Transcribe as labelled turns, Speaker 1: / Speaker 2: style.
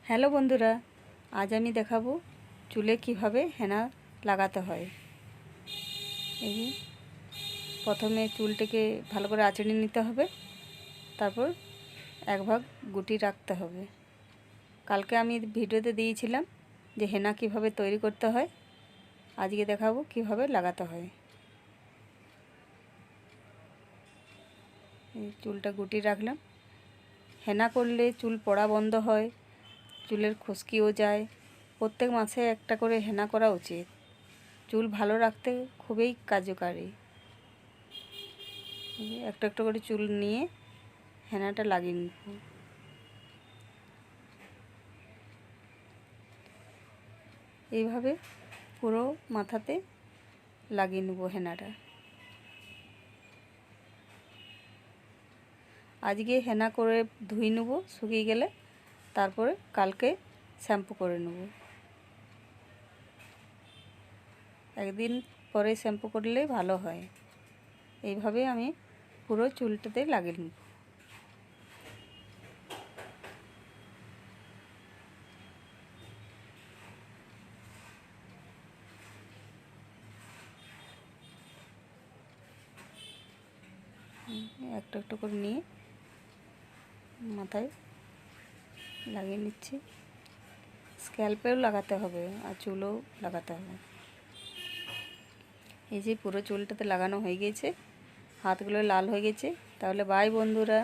Speaker 1: Hello বন্ধুরা, আজ আমি দেখাবো চুলে কিভাবে হেনা লাগাতে হয়। এই যে প্রথমে চুলটাকে ভালো করে আঁচড়ে নিতে হবে, তারপর এক ভাগ গুটি রাখতে হবে। কালকে আমি ভিডিওতে দিয়েছিলাম যে হেনা কিভাবে তৈরি করতে হয়, আজকে দেখাবো কিভাবে লাগাতে হয়। এই চুলটা গুটি রাখলাম। হেনা করলে চুল পড়া বন্ধ হয়, চুলের খুশকিও যায়। প্রত্যেক মাসে একটা করে হেনা করা উচিত, চুল ভালো রাখতে খুবই কার্যকারী। একটা একটা করে চুল নিয়ে হেনাটা লাগিয়ে নিব। এইভাবে পুরো মাথাতে লাগিয়ে নেব হেনাটা। আজকে হেনা করে ধুয়ে নেব, শুকিয়ে গেলে তারপরে কালকে শ্যাম্পু করে নেব। একদিন পরে শ্যাম্পু করলে ভালো হয়। এইভাবে আমি পুরো চুলটাতে লাগিয়ে নেব। একটা একটা করে নিয়ে মাথায় লাগিয়ে নিচ্ছি। স্ক্যাল্পেও লাগাতে হবে আর চুলও লাগাতে হবে। এই যে পুরো চুলটাতে লাগানো হয়ে গেছে, হাতগুলো লাল হয়ে গেছে। তাহলে বাই বন্ধুরা।